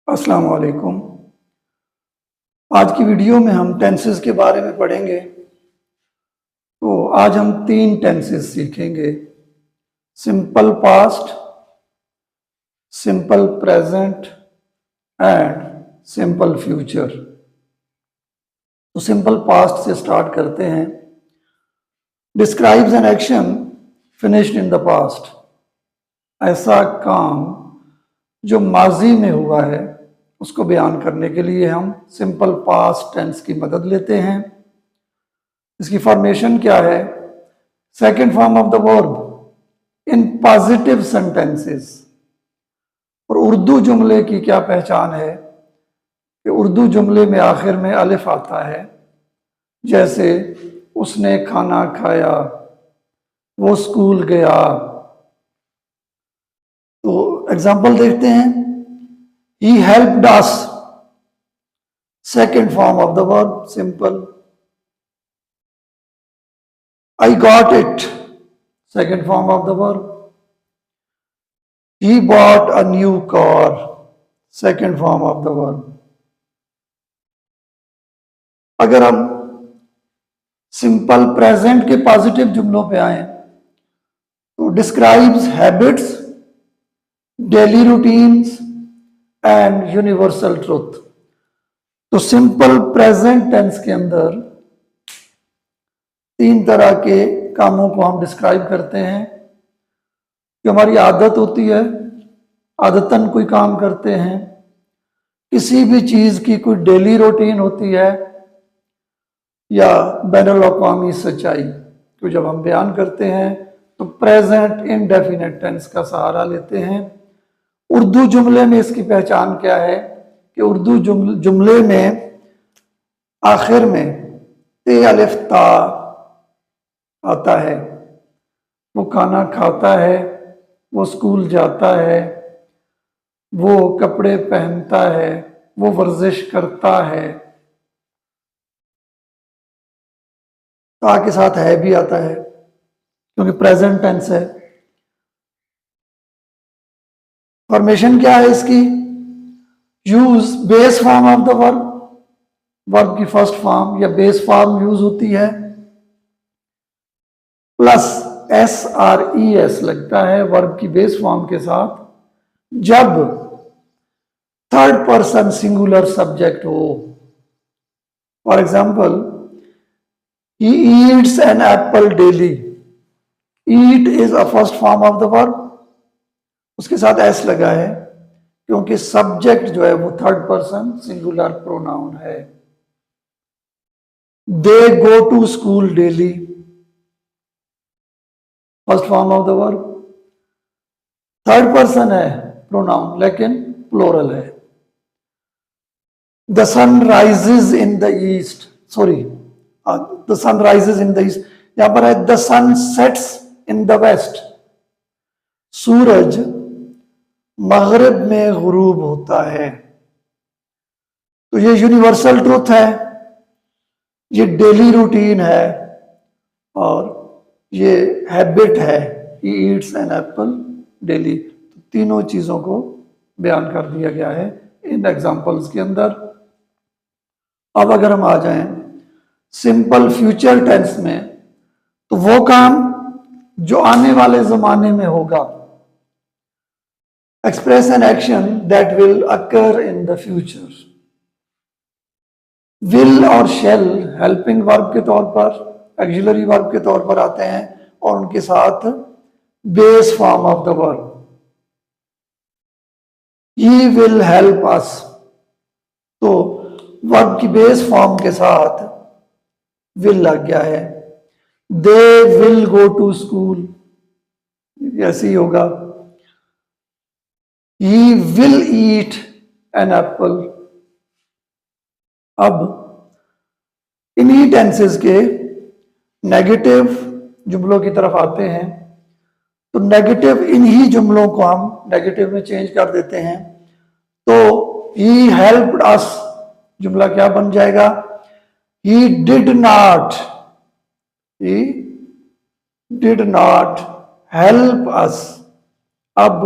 अस्सलाम वालेकुम। आज की वीडियो में हम टेंसेस के बारे में पढ़ेंगे। तो आज हम 3 टेंसेस सीखेंगे। Simple past, simple present and simple future. तो सिंपल पास्ट से स्टार्ट करते हैं। Describes an action finished in the past. ऐसा काम जो माजी में हुआ है उसको बयान करने के लिए हम सिंपल पास्ट टेंस की मदद लेते हैं। इसकी फॉर्मेशन क्या है? Second form of the verb in positive sentences. और उर्दू जुमले की क्या पहचान है कि उर्दू जुमले में आखिर में अलिफ आता है। जैसे उसने खाना खाया, वो स्कूल गया। तो एग्जाम्पल देखते हैं। He helped us, second form of the verb, simple. I got it, second form of the verb. He bought a new car, second form of the verb. अगर हम सिंपल प्रेजेंट के positive जुमलों पे आए तो describes habits, daily routines and universal truth. तो simple present tense के अंदर 3 तरह के कामों को हम डिस्क्राइब करते हैं। जो हमारी आदत होती है, आदतन कोई काम करते हैं। किसी भी चीज की कोई डेली रूटीन होती है या बैनुल अक़वामी सच्चाई को जब हम बयान करते हैं तो प्रेजेंट इंडेफिनिट टेंस का सहारा लेते हैं। उर्दू जुमले में इसकी पहचान क्या है कि उर्दू जुमले में आखिर में ते अलिफ ता आता है। वो खाना खाता है, वो स्कूल जाता है, वो कपड़े पहनता है, वो वर्जिश करता है। ता के साथ है भी आता है क्योंकि प्रेजेंट टेंस है। फॉर्मेशन क्या है इसकी? Use base form of the verb. Verb की फर्स्ट फॉर्म या बेस फॉर्म यूज होती है, प्लस SRES लगता है वर्ब की बेस फॉर्म के साथ जब थर्ड पर्सन सिंगुलर सब्जेक्ट हो। For example, he eats an apple daily. Eat is a first form of the verb, उसके साथ S लगा है क्योंकि सब्जेक्ट जो है वो थर्ड पर्सन सिंगुलर प्रोनाउन है। They go to school daily, first form of the verb. Third person है प्रोनाउन लेकिन प्लोरल है। The sun rises in the east, sorry, the sun rises in the east, यहां पर है the sun sets in the west. सूरज मगरिब में गुरूब होता है। तो ये यूनिवर्सल ट्रुथ है, ये डेली रूटीन है और ये हैबिट है। He eats an apple daily. तो तीनों चीजों को बयान कर दिया गया है इन एग्जाम्पल्स के अंदर। अब अगर हम आ जाएं सिंपल फ्यूचर टेंस में तो वो काम जो आने वाले जमाने में होगा। Express an action that will occur in the future. Will और शेल हेल्पिंग वर्ब के तौर पर, ऑक्सिलरी वर्ब के तौर पर आते हैं और उनके साथ base form of the verb. He will help us, तो वर्ब की बेस फॉर्म के साथ विल लग गया है। They will go to school, ऐसे ही होगा। He will eat an apple. अब इन्हीं टेंसेस के नेगेटिव जुमलों की तरफ आते हैं। तो नेगेटिव इन्हीं जुमलों को हम नेगेटिव में चेंज कर देते हैं। तो ही हेल्प्ड अस जुमला क्या बन जाएगा? He did not help us. अब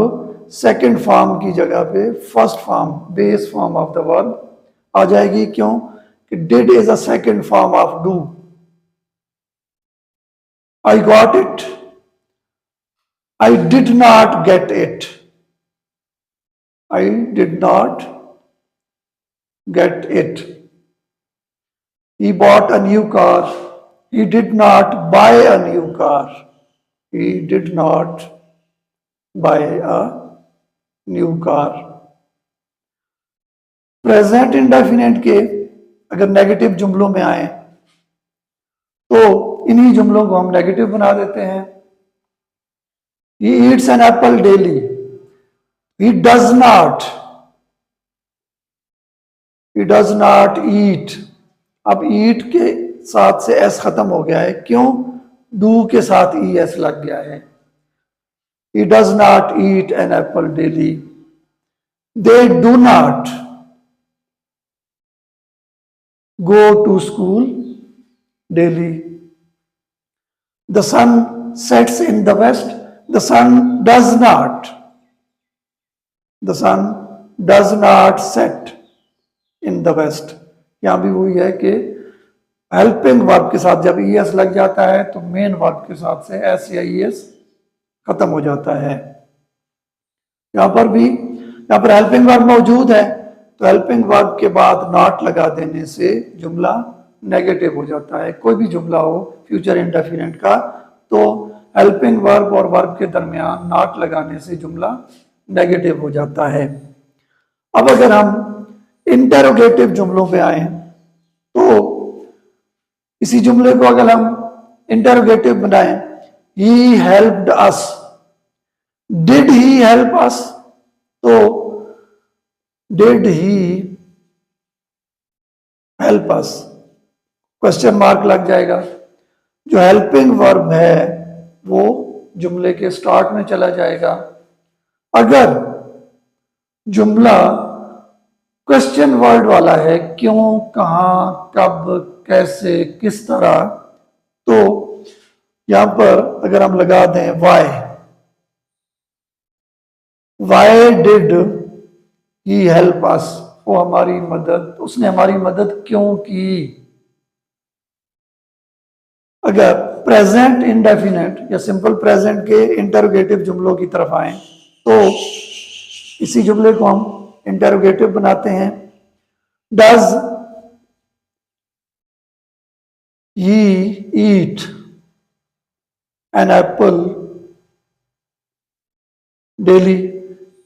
सेकंड फॉर्म की जगह पे first form, base form of the verb आ जाएगी। क्यों कि did is a second form of do. I got it, I did not get it, I did not get it. He bought a new car. He did not buy a new car. He did not buy a new car. Present indefinite के अगर negative जुमलों में आए तो इन्हीं जुमलों को हम negative बना देते हैं। He eats an apple daily. He does not. He does not eat. अब ईट के साथ से एस खत्म हो गया है। क्यों? डू के साथ ई एस लग गया है। He does not eat an apple daily. They do not go to school daily. The sun sets in the west. The sun does not. The sun does not set in the west. यहां भी वही है कि helping verb के साथ जब E S लग जाता है तो मेन वर्ब के साथ से एस या ई एस खत्म हो जाता है। यहां पर भी, यहां पर हेल्पिंग वर्ब मौजूद है तो हेल्पिंग वर्ब के बाद नॉट लगा देने से जुमला नेगेटिव हो जाता है। कोई भी जुमला हो फ्यूचर इंडेफिनिट का तो हेल्पिंग वर्ब और वर्ब के दरमियान नॉट लगाने से जुमला नेगेटिव हो जाता है। अब अगर हम इंटेरोगेटिव जुमलों पे आए तो इसी जुमले को अगर हम इंटेरोगेटिव बनाएं, he helped us, did he help us, तो did he help us question mark लग जाएगा। जो हेल्पिंग वर्ब है वो जुमले के स्टार्ट में चला जाएगा। अगर जुमला क्वेश्चन वर्ड वाला है, क्यों, कहां, कब, कैसे, किस तरह, तो यहां पर अगर हम लगा दें why did he help us, वो हमारी मदद, उसने हमारी मदद क्यों की। अगर प्रेजेंट इंडेफिनेट या सिंपल प्रेजेंट के इंटरोगेटिव जुमलों की तरफ आए तो इसी जुमले को हम इंटरोगेटिव बनाते हैं। Does he eat an apple daily,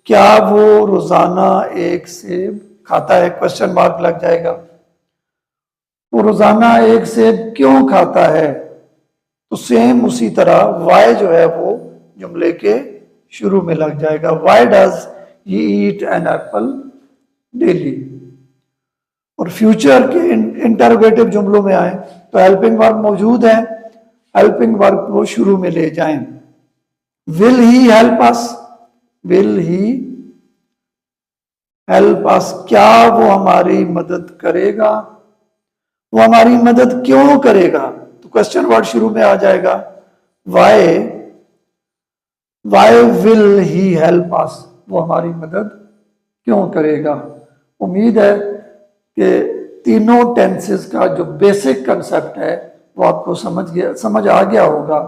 क्या वो रोजाना एक सेब खाता है, क्वेश्चन मार्क लग जाएगा। वो रोजाना एक सेब क्यों खाता है, तो सेम उसी तरह वाई जो है वो जुमले के शुरू में लग जाएगा। Why does he eat an apple daily. और फ्यूचर के इंटरोगेटिव जुमलों में आए तो हेल्पिंग वर्ब मौजूद है, हेल्पिंग वर्ब को शुरू में ले जाएं। Will he help us, will he help अस, क्या वो हमारी मदद करेगा, वो हमारी मदद क्यों करेगा, तो क्वेश्चन वर्ड शुरू में आ जाएगा। Why will he help us, वो हमारी मदद क्यों करेगा। उम्मीद है कि तीनों टेंसेस का जो बेसिक कंसेप्ट है वो आपको समझ आ गया होगा।